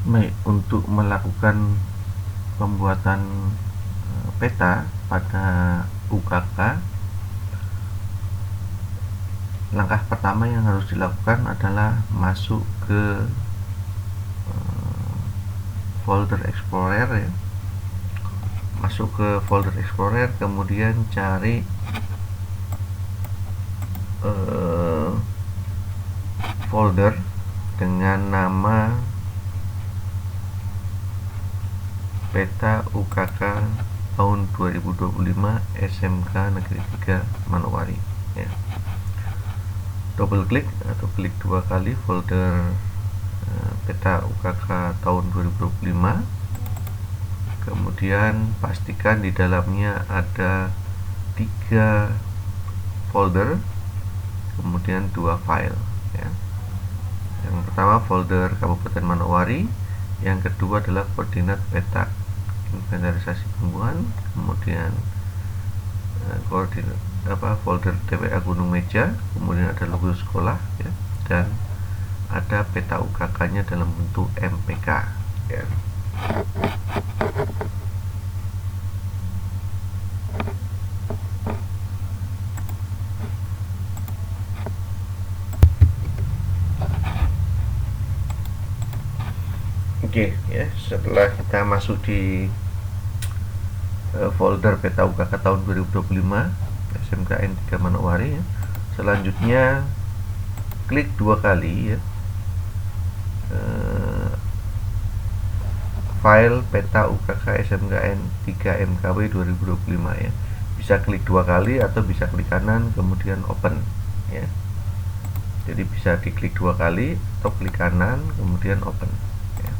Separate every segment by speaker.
Speaker 1: Baik, untuk melakukan pembuatan peta pada UKK, langkah pertama yang harus dilakukan adalah masuk ke folder Explorer ya. Masuk ke folder Explorer, kemudian cari folder dengan nama peta UKK tahun 2025 SMK Negeri 3 Manowari ya. Double klik atau klik 2 kali folder peta UKK tahun 2025. Kemudian pastikan di dalamnya ada 3 folder, kemudian 2 file ya. Yang pertama folder Kabupaten Manowari, yang kedua adalah koordinat peta inventarisasi tumbuhan, kemudian koordinat folder TPA Gunung Meja, kemudian ada logo sekolah ya, dan ada peta UKK-nya dalam bentuk MPK ya. Oke ya, setelah kita masuk di folder peta UKK tahun 2025 SMKN 3 Manowari ya. Selanjutnya klik 2 kali ya file peta UKK SMKN 3 MKW 2025 ya. Bisa klik 2 kali atau bisa klik kanan kemudian open ya. Jadi bisa diklik 2 kali atau klik kanan kemudian open ya.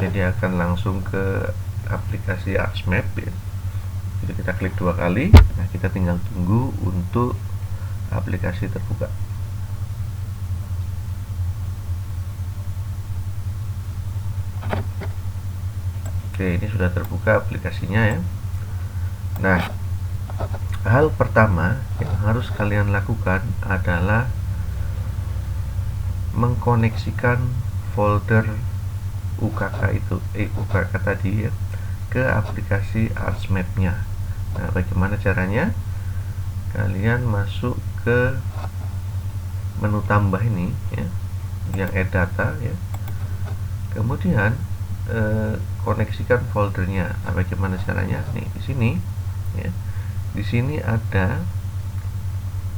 Speaker 1: Jadi akan langsung ke aplikasi ArchMap ya. Jadi kita klik 2 kali. Nah, kita tinggal tunggu untuk aplikasi terbuka. Oke, ini sudah terbuka aplikasinya ya. Nah, hal pertama yang harus kalian lakukan adalah mengkoneksikan folder UKK itu UKK tadi ya ke aplikasi ArchMap-nya. Nah, bagaimana caranya? Kalian masuk ke menu tambah ini ya, yang add data ya. Kemudian koneksikan foldernya. Nah, bagaimana caranya? Nih di sini ya. Di sini ada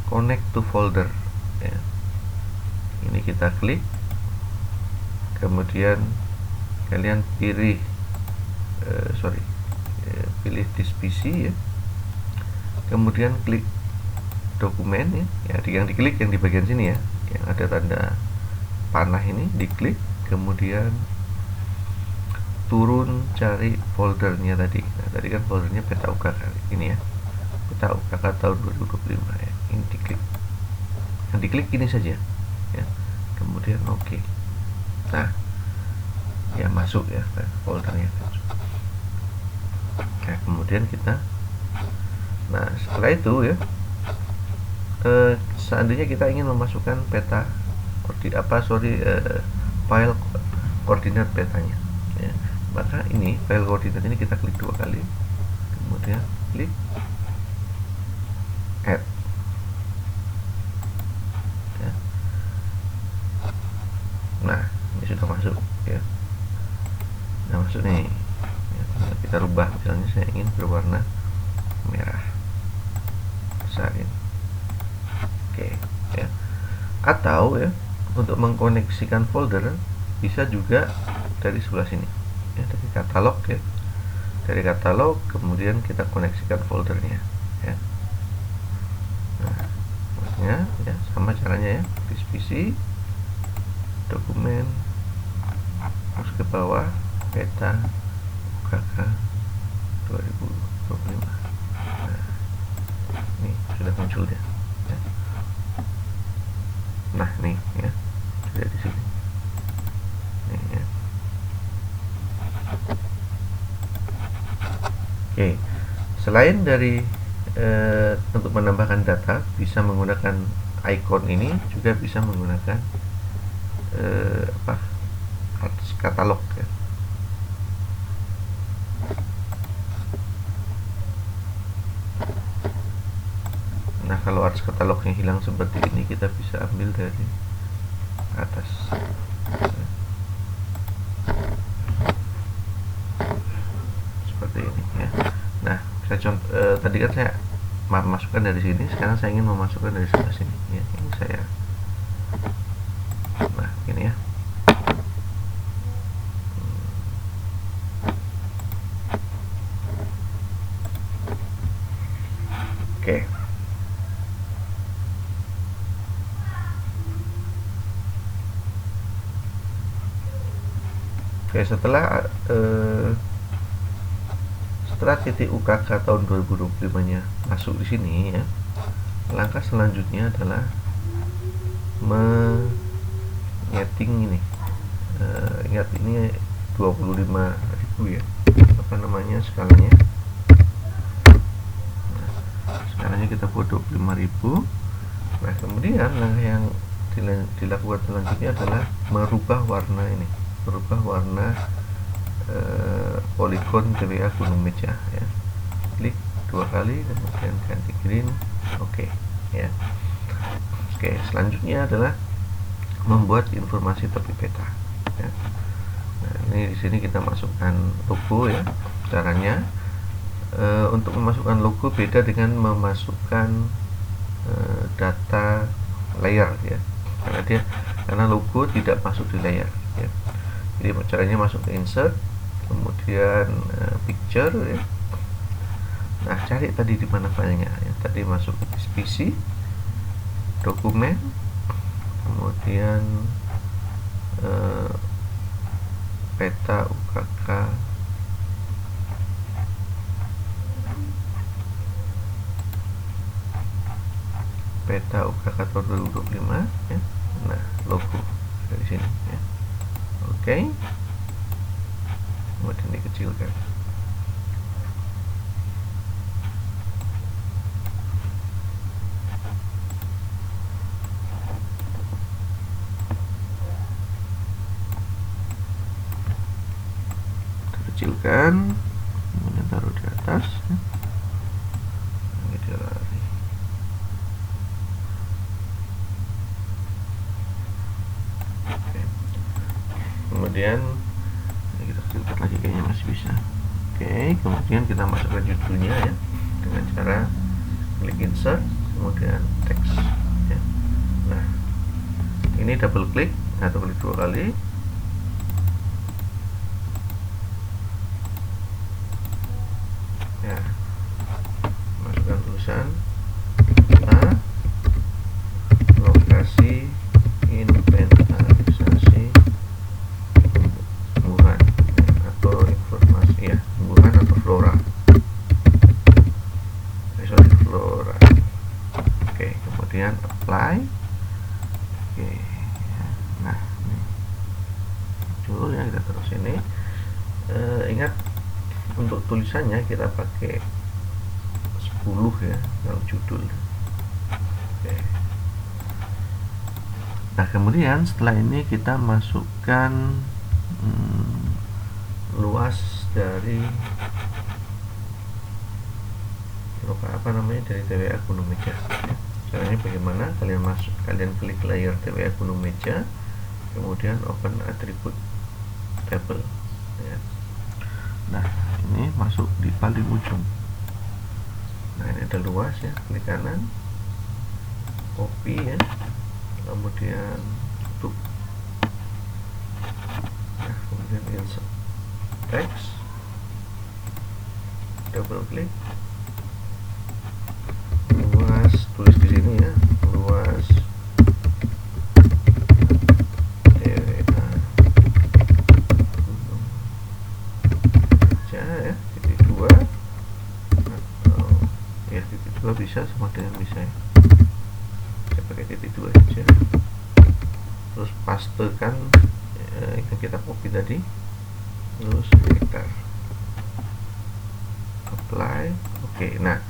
Speaker 1: connect to folder ya. Ini kita klik. Kemudian kalian pilih pilih this PC ya. Kemudian klik dokumen ya. Yang diklik yang di bagian sini ya, yang ada tanda panah ini diklik, kemudian turun cari foldernya tadi. Nah, tadi kan foldernya peta UKK ini ya. Peta UKK tahun 2025 ya. Ini diklik. Yang diklik ini saja ya. Kemudian oke. Nah, ya masuk ya foldernya. Nah, kemudian kita setelah itu ya seandainya kita ingin memasukkan peta file koordinat petanya ya, maka ini file koordinat ini kita klik 2 kali, kemudian klik add ya. Nah, ini sudah masuk ya. Nah, masuk nih ya, kita rubah, misalnya saya ingin berwarna merah, besarin oke ya. Atau ya, untuk mengkoneksikan folder bisa juga dari sebelah sini ya, dari katalog ya. Dari katalog kemudian kita koneksikan foldernya ya. Nah, maksudnya ya sama caranya ya, di PC dokumen, terus ke bawah peta UKK 2025. Nah, ini sudah muncul dia ya. Nah, nih ya, sudah di sini nih ya. Oke, Selain dari untuk menambahkan data, bisa menggunakan icon ini, juga bisa menggunakan arts katalog ya. Nah, kalau arts katalognya hilang seperti ini, kita bisa ambil dari atas seperti ini ya. Nah, saya tadi kan saya masukkan dari sini, sekarang saya ingin memasukkan dari sebelah sini ya. Ini saya, nah ini ya. Oke. Oke, setelah titik UKK tahun 2025-nya masuk di sini ya, langkah selanjutnya adalah menyeting ini. Ingat ini 25.000 ya, apa namanya, skalanya. Nah, skalanya kita buat 25.000. Nah, kemudian langkah yang dilakukan selanjutnya adalah merubah warna ini, merubah warna polygon TVA Gunung Meja ya. Klik 2 kali, kemudian ganti green. Oke ya. Oke, selanjutnya adalah membuat informasi tepi peta ya. Nah, ini di sini kita masukkan logo ya. Caranya untuk memasukkan logo beda dengan memasukkan data layer ya, karena logo tidak masuk di layer ya. Jadi caranya masuk ke insert, kemudian picture ya. Nah, cari tadi di mana filenya ya. Tadi masuk ke PC, dokumen, kemudian peta UKK, peta UKK tahun 2025 ya. Nah, logo dari sini ya. Oke. Kemudian dikecilkan. Kecilkan, kemudian taruh di atas ya. Ini dia lari. Oke. Kemudian ini kita kecilkan lagi, kayaknya masih bisa. Oke, kemudian kita masukkan judulnya ya, dengan cara klik insert, kemudian teks ya. Nah, ini double klik atau klik 2 kali. Ya, masukkan tulisan lokasi inventarisasi tumbuhan ya, atau informasi ya, tumbuhan atau flora. Flora. Oke, kemudian apply. Oke. Nah, ini muncul ya, kita terus ini. Ingat, untuk tulisannya kita pakai 10 ya kalau judul. Oke. Nah, kemudian setelah ini kita masukkan luas dari dari TVA Gunung Meja ya. Caranya bagaimana? Kalian klik layer TVA Gunung Meja, kemudian open attribute table ya. Nah, ini masuk di paling ujung. Nah, ini ada luas ya, klik kanan, copy ya, kemudian tutup. Nah, kemudian insert text, double klik, luas, tulis di sini ya, luas TVA Gunung Meja ya, titik 2 atau ya titik 2 bisa, sama dengan bisa ya. Saya pakai titik 2 aja, terus pastekan yang kita copy tadi, terus enter, apply. Oke, nah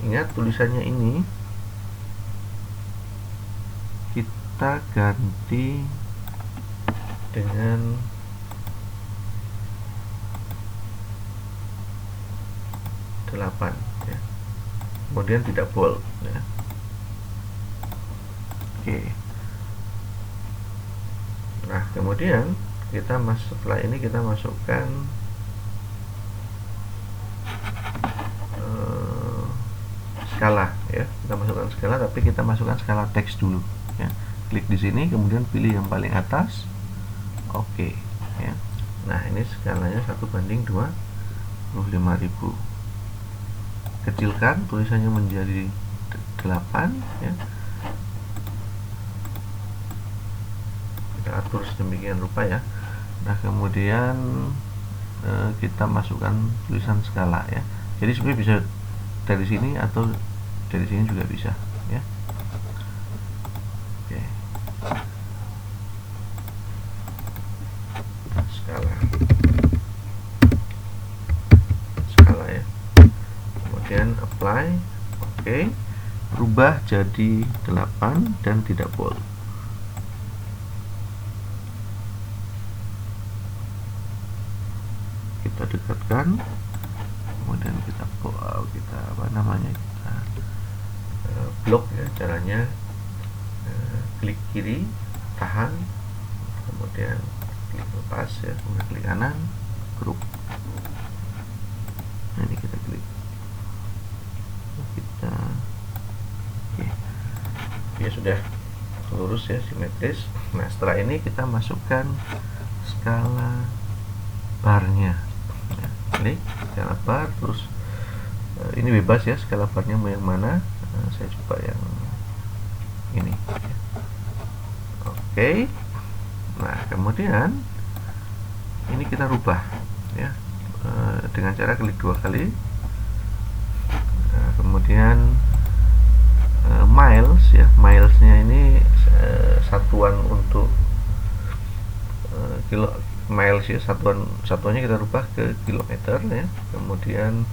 Speaker 1: ingat tulisannya ini kita ganti dengan delapan ya. Kemudian tidak bold ya. Oke. Nah, kemudian setelah ini kita masukkan skala ya. Kita masukkan skala, tapi kita masukkan skala teks dulu ya. Klik di sini, kemudian pilih yang paling atas. Oke ya. Nah, ini skalanya 1:25.000. Kecilkan tulisannya menjadi 8 ya. Kita atur sedemikian rupa ya. Nah, kemudian kita masukkan tulisan skala ya. Jadi sebenarnya bisa dari sini atau dari sini juga bisa ya. Oke. Skala ya. Kemudian apply. Oke. Rubah jadi 8 dan tidak bold. Kita dekatkan, kemudian kita blok ya. Caranya klik kiri, tahan, kemudian klik lepas ya, kemudian klik kanan, group. Nah, ini kita klik, oke. Ya sudah lurus ya, simetris. Nah, setelah ini kita masukkan skala barnya ya. Klik skala bar, terus ini bebas ya, skala barnya mau yang mana. Saya coba yang ini ya. Oke. Nah, kemudian ini kita rubah ya, dengan cara klik 2 kali. Nah, kemudian miles ya, milesnya ini satuan untuk miles ya, satuannya kita rubah ke kilometer ya. Kemudian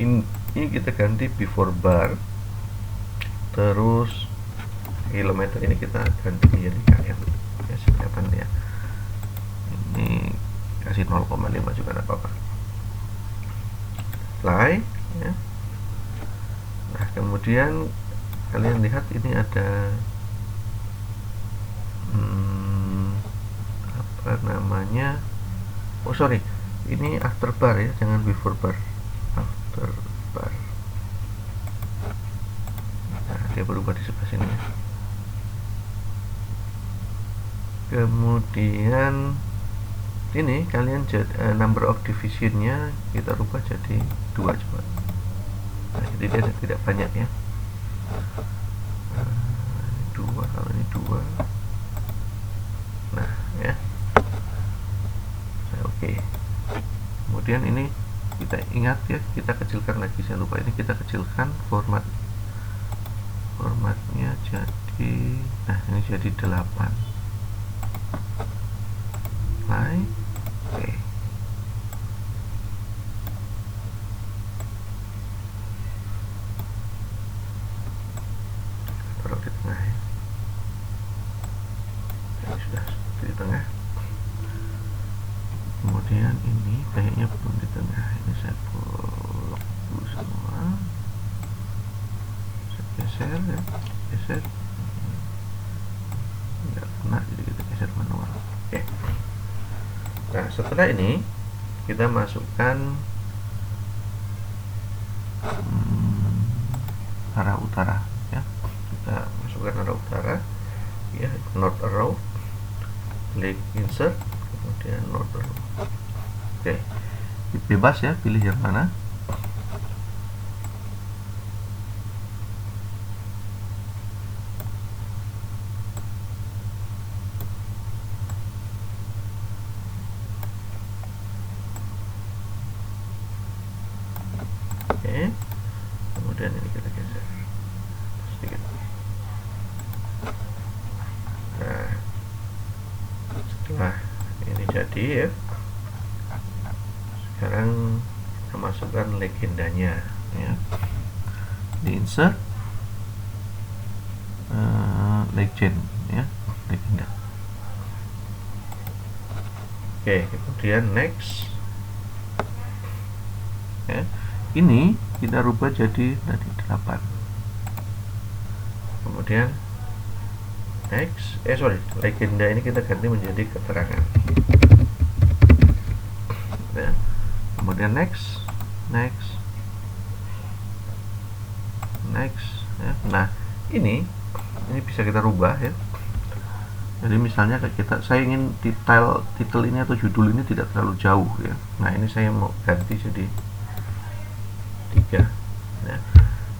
Speaker 1: ini kita ganti before bar, terus kilometer ini kita ganti menjadi km ya, sekian ya. Ini kasih 0,5 juga tidak apa-apa. Apply ya. Nah, kemudian kalian lihat ini ada apa namanya, ini after bar ya, jangan before bar, after bar. Nah, dia berubah di sebelah sini ya. Kemudian ini kalian number of divisionnya kita rubah jadi 2 coba. Nah, jadi dia tidak banyak ya. 2, kalau ini 2. Nah ya, oke. Kemudian ini kita ingat ya, kita kecilkan lagi, saya lupa, ini kita kecilkan formatnya jadi, nah ini jadi 8. Oke. Taruh di tengah ya. Ini sudah di tengah. Kemudian ini kayaknya belum di tengah. Ini saya blok dulu semua. Saya geser ya, geser. Nggak kena, jadi kita geser manual. Oke. Nah, setelah ini kita masukkan arah utara ya. Kita masukkan arah utara ya, north arrow, klik insert, kemudian north arrow. Oke, bebas ya, pilih yang mana. Oke, kemudian ini kita geser sedikit. Nah, setelah ini jadi ya, sekarang kita masukkan legendanya ya, di insert legend ya, legenda. Oke, kemudian next ya, ini kita rubah jadi tadi 8. Kemudian next, legenda ini kita ganti menjadi keterangan ya. Kemudian next ya. Nah ini bisa kita rubah ya. Jadi misalnya saya ingin title ini atau judul ini tidak terlalu jauh ya. Nah ini saya mau ganti jadi 3 ya.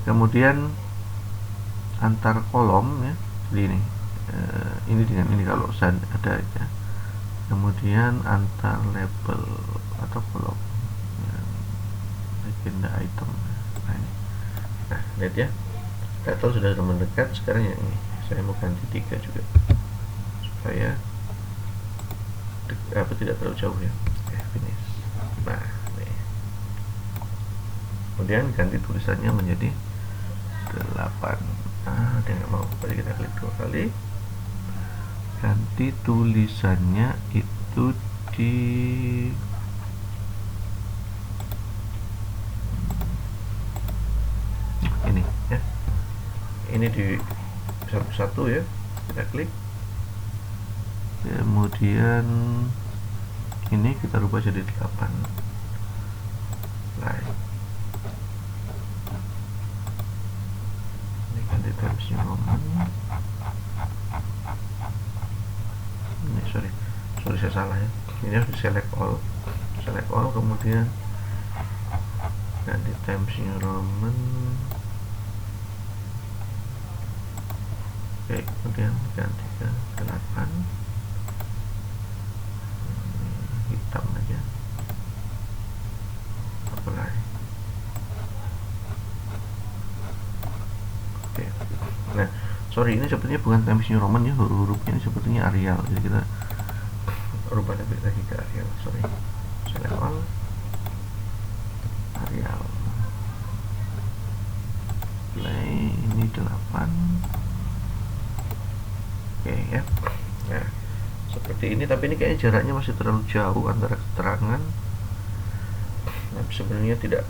Speaker 1: Kemudian antar kolom ya, jadi ini dengan ini kalau ada ya. Kemudian antar label atau kolom ya, legenda item. Nah ini, lihat ya, title sudah mendekat. Sekarang yang ini saya mau ganti 3 juga supaya tidak terlalu jauh ya. Finish. Nah nih. Kemudian ganti tulisannya menjadi 8. Dia nggak mau, jadi kita klik 2 kali, ganti tulisannya itu di ini ya, ini di satu-satu ya, kita klik. Kemudian ini kita rubah jadi 8. Like. Ini ganti Times New Roman. Ini sorry saya salah ya. Ini harus select all, kemudian ganti Times New Roman. Oke, kemudian ganti ke 8. Hitam aja, apply. Oke. Nah sorry, ini sepertinya bukan Times New Roman ya, huruf-hurufnya ini sepertinya Arial, jadi kita rubah lagi ke Arial. Sorry, select all, Arial, play. Ini 8. Oke ya. Nah seperti ini, tapi ini kayaknya jaraknya masih terlalu jauh antara keterangan. Nah sebenarnya tidak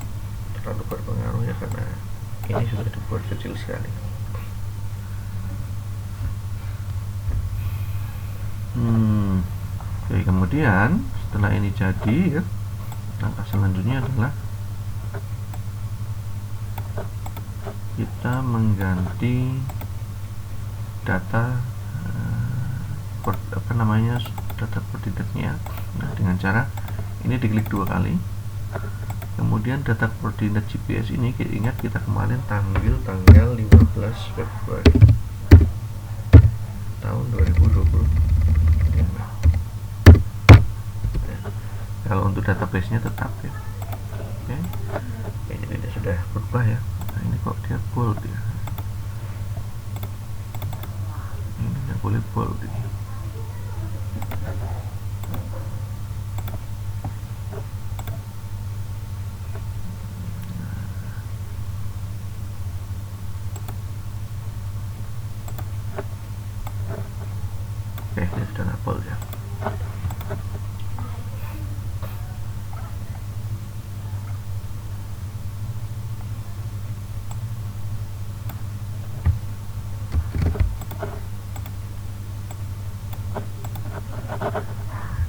Speaker 1: terlalu berpengaruh ya, karena ini sudah dibuat kecil sekali. Oke, kemudian setelah ini jadi ya, langkah selanjutnya adalah kita mengganti data data koordinatnya. Nah dengan cara ini diklik 2 kali, kemudian data koordinat GPS ini, ingat kita kemarin tanggal 15 Februari tahun 2020. Kalau untuk database-nya tetap ya. Oke, jadi dia sudah berubah ya. Nah ini kok dia bold ya, ini nggak boleh bold ini. Oke, dia sudah nggak bold ya.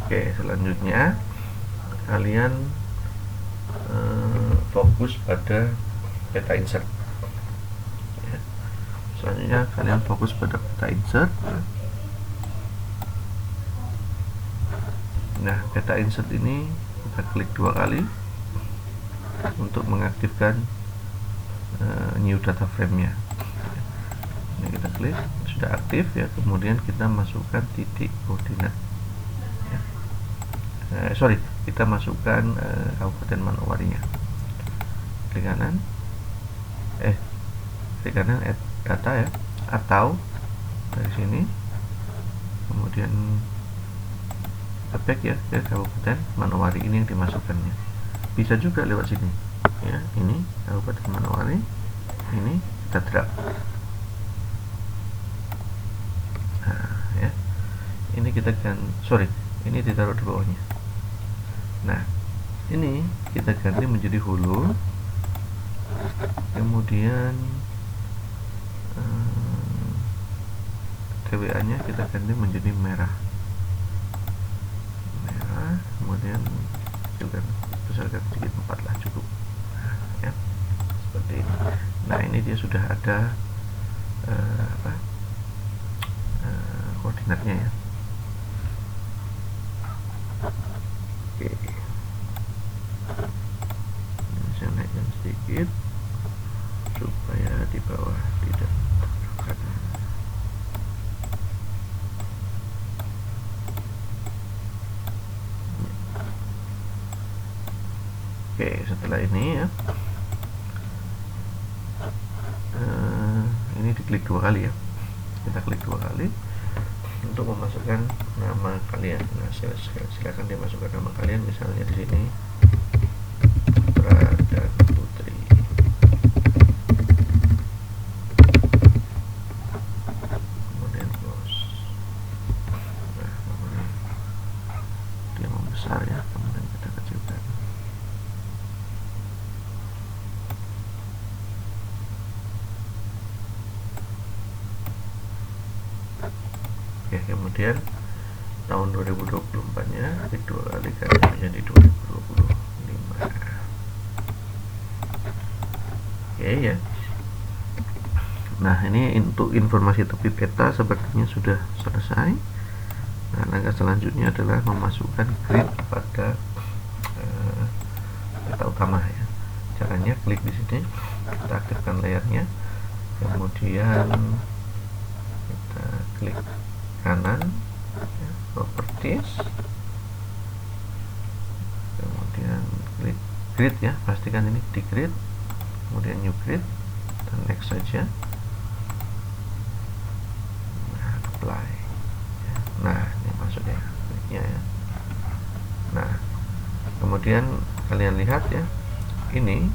Speaker 1: Oke, selanjutnya kalian fokus pada peta insert ya. Selanjutnya kalian fokus pada peta insert ya. Nah peta insert ini kita klik 2 kali untuk mengaktifkan new data frame nya. Ini kita klik, sudah aktif ya. Kemudian kita masukkan titik koordinat ya. Kita masukkan Kabupaten Manowari-nya. Klik kanan, add data ya, atau dari sini kemudian back ya ke Kabupaten Manowari, ini yang dimasukkannya. bisa juga lewat sini ya. Ini Kabupaten Manowari, ini kita drag. Nah ya, ini kita kan ini ditaruh di bawahnya. Nah ini kita ganti menjadi hulu, kemudian TWA nya kita ganti menjadi merah, kemudian juga besarkan sedikit 4 lah, cukup. Nah, ya seperti ini. Nah ini dia sudah ada koordinatnya ya. Oke, ini saya naikkan sedikit supaya di bawah tidak tertekan. Oke, setelah ini ya, ini diklik 2 kali ya. Kita klik 2 kali untuk memasukkan nama kalian. Nah, silakan dimasukkan nama kalian, misalnya di sini Putra dan Putri. Kemudian close. Nah, kemudian dia membesar ya, kemudian kita kecilkan. Oke, kemudian tahun 2024 nya klik 2 kali kan menjadi 2025. Oke ya. Nah ini untuk informasi tepi peta sepertinya sudah selesai. Nah langkah selanjutnya adalah memasukkan grid pada peta utama ya. Caranya klik di sini, kita aktifkan layarnya, kemudian kita klik kanan ya, properties, kemudian klik grid ya, pastikan ini di grid, kemudian new grid dan next saja. Nah, apply ya. Nah ini masuknya gridnya ya. Nah kemudian kalian lihat ya, ini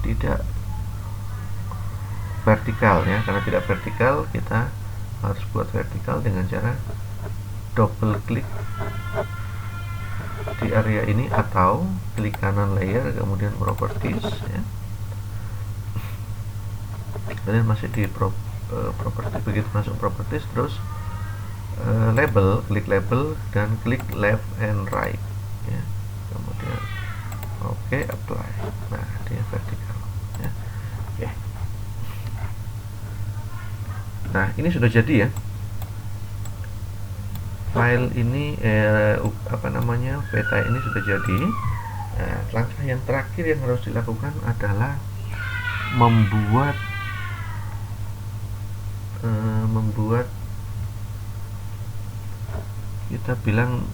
Speaker 1: tidak vertikal ya. Karena tidak vertikal, kita harus buat vertikal dengan cara double klik di area ini atau klik kanan layer kemudian properties ya. Kalian masih di property, begitu masuk properties terus label, klik label dan klik left and right ya. Kemudian oke, apply. Nah dia vertikal ya. Oke. Nah ini sudah jadi ya, file ini peta ini sudah jadi. Nah, langkah yang terakhir yang harus dilakukan adalah membuat kita bilang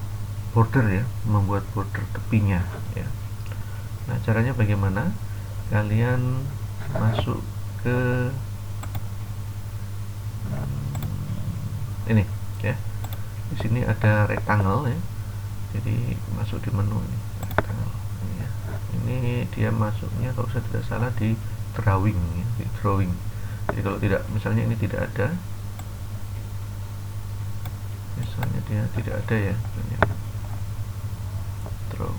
Speaker 1: border ya, membuat border tepinya ya. Nah caranya bagaimana? Kalian masuk ke ini ya, di sini ada rectangle ya, jadi masuk di menu ini rectangle ini ya. Ini dia masuknya kalau saya tidak salah di drawing ya, di drawing. Jadi kalau tidak, misalnya ini tidak ada, misalnya dia tidak ada ya, draw.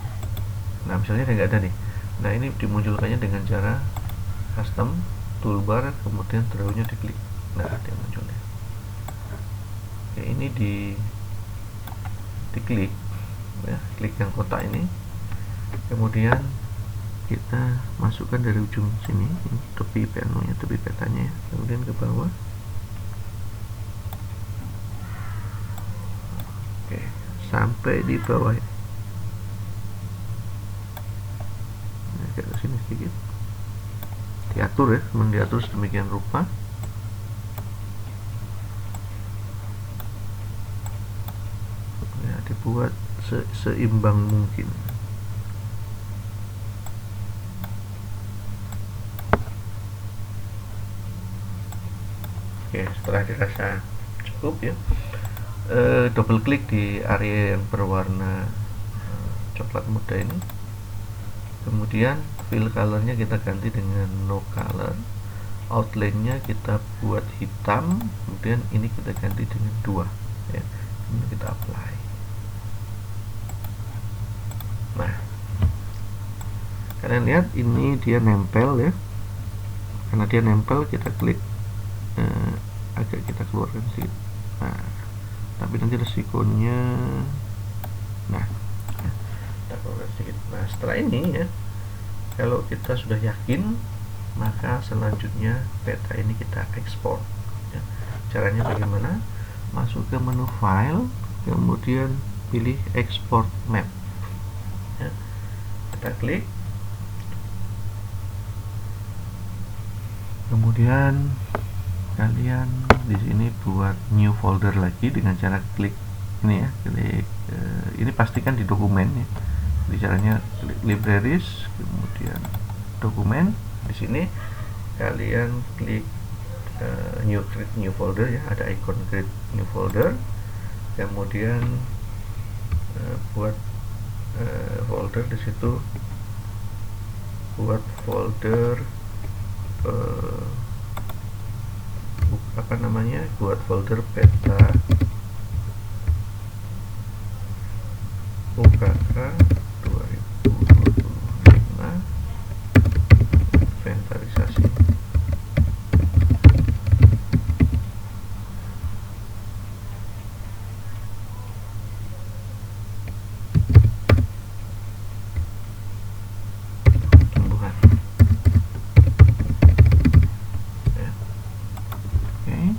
Speaker 1: Nah misalnya dia nggak ada nih. Nah ini dimunculkannya dengan cara custom toolbar, kemudian drawnya diklik. Nah dia munculnya. Oke, ini diklik ya, klik yang kotak ini, kemudian kita masukkan dari ujung sini tepi penuhnya, tepi petanya ya, kemudian ke bawah. Oke, sampai di bawah ya. Agak ke sini sedikit, diatur ya, diatur sedemikian rupa. Ya, dibuat seimbang mungkin. Oke, setelah dirasa cukup ya, double klik di area yang berwarna coklat muda ini, Kemudian fill colornya kita ganti dengan no color, outline-nya kita buat hitam, kemudian ini kita ganti dengan 2 ya. Kemudian kita apply. Nah, kalian lihat ini dia nempel ya. Karena dia nempel, kita klik agak kita keluarkan sedikit. Nah, tapi nanti resikonya, nah, kita keluarkan sedikit. Nah, setelah ini ya, kalau kita sudah yakin, maka selanjutnya peta ini kita ekspor ya. Caranya bagaimana? Masuk ke menu file, kemudian pilih export map ya. Kita klik, kemudian kalian di sini buat new folder lagi dengan cara klik ini ya, klik ini pastikan di dokumen ya. Jadi caranya klik libraries, kemudian dokumen. Di sini kalian klik create new folder ya, ada icon create new folder, kemudian buat folder di situ, buat folder apa namanya, buat folder peta UKK 2025 inventarisasi. Tumbuhan ya. Oke,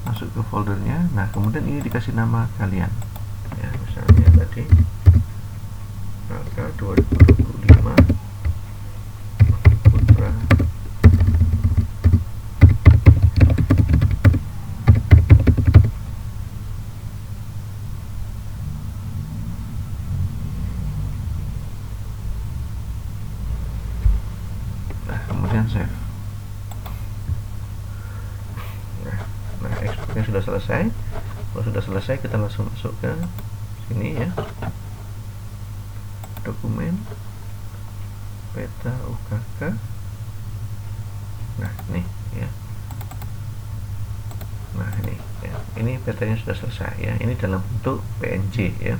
Speaker 1: masuk ke foldernya. Nah, kemudian ini dikasih nama kalian ya, misalnya tadi UKK 2025 Putra. Nah, kemudian save. Nah, ekspornya sudah selesai. Kalau sudah selesai, kita langsung masuk ke sini ya, dokumen peta UKK. Nah, nih ya. Nah, ini ya. Ini petanya sudah selesai ya. Ini dalam bentuk PNG ya.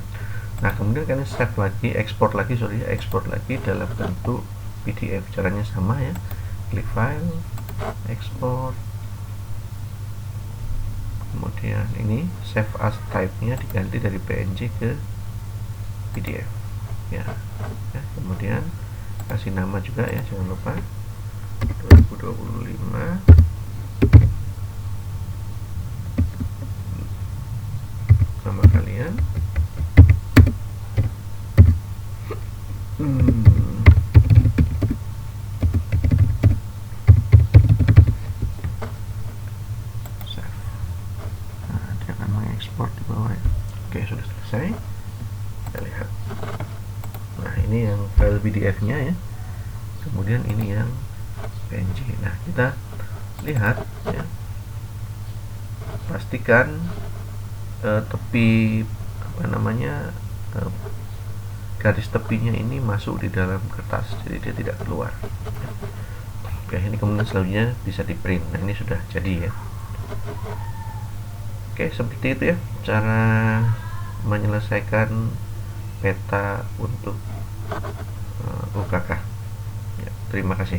Speaker 1: Nah, kemudian kalian save lagi, ekspor lagi dalam bentuk PDF. Caranya sama ya. Klik file, ekspor. Kemudian ini save as type-nya diganti dari PNG ke PDF ya. Kemudian kasih nama juga ya, jangan lupa 2025 nama kalian. Ekspor di bawah ya. Oke, sudah selesai. Kita lihat. Nah, ini yang file PDF-nya ya. Kemudian ini yang PNG. Nah, kita lihat ya. Pastikan tepi apa namanya, garis tepinya ini masuk di dalam kertas, jadi dia tidak keluar. Oke, ini kemudian selanjutnya bisa di print. Nah, ini sudah jadi ya. Oke, seperti itu ya cara menyelesaikan peta untuk UKK ya. Terima kasih.